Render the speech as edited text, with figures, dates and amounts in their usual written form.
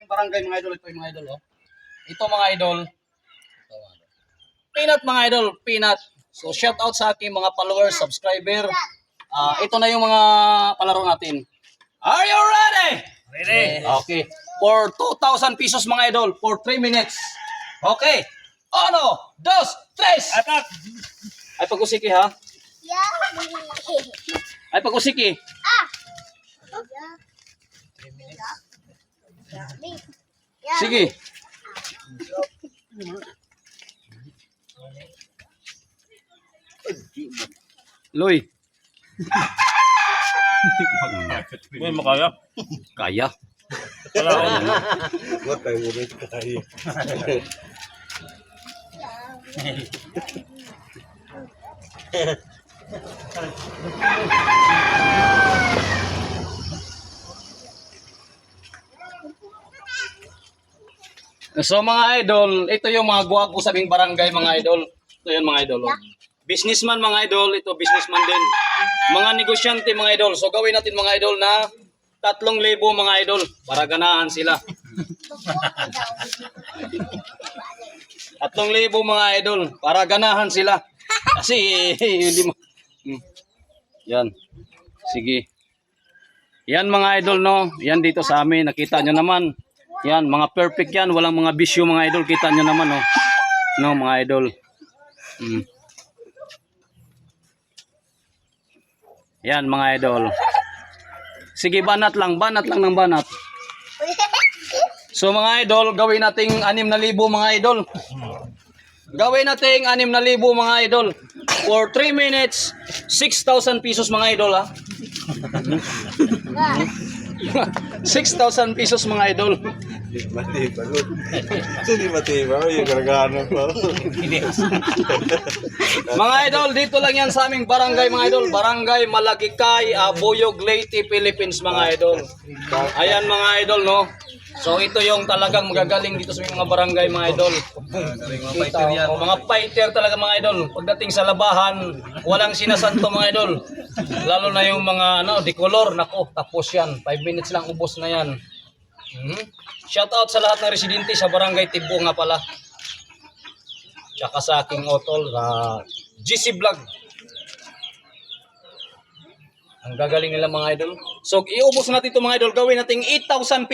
Barangay mga idol, ito yung mga idol, oh. Ito mga idol. Peanut mga idol, peanut. So shout out sa aking mga followers, subscriber. Ito na yung mga palaro natin. Are you ready? Ready. Okay. For 2,000 pesos mga idol, for 3 minutes. Okay. 1, 2, 3. Atak. Ay pag-usiki ha. Ay pag-usiki. Sige. Loy. May makaya. Kaya. Wala ako. Huwag tayo muna kaya. So mga idol, ito yung mga guwapo sa aming barangay mga idol. Ito yun mga idol. Oh. Businessman mga idol, ito businessman din. Mga negosyante mga idol. So gawin natin mga idol na 3,000 mga idol para ganahan sila. 3,000 mga idol para ganahan sila. Kasi hindi mo. Yan. Sige. Yan mga idol no. Yan dito sa amin. Nakita nyo naman. Yan, mga perfect yan. Walang mga bisyo mga idol. Kita nyo naman no. No mga idol. Yan mga idol. Sige, banat lang ng banat. So mga idol, gawin nating 6,000 mga idol. Gawin nating 6,000 mga idol. For 3 minutes, 6,000 pesos mga idol ha. 6,000 pesos mga idol. Mati, pagod. Hindi mati, ba? Yung gargano pa. Mga idol, dito lang yan sa aming barangay mga idol. Barangay Malagikay, Buyog, Leyte, Philippines mga idol. Ayan mga idol no. So ito yung talagang magagaling dito sa mga barangay mga idol. Kita, mga fighter talaga mga idol. Pagdating sa labahan, walang sinasanto mga idol. Lalo na yung mga decolor, nako, tapos yan. 5 minutes lang ubos na yan. Shout out sa lahat ng residente sa barangay Tibo nga pala. Tsaka sa aking otol GC Vlog. Ang gagaling nila mga idol. So iubos natin ito mga idol. Gawin natin 8,000 pesos.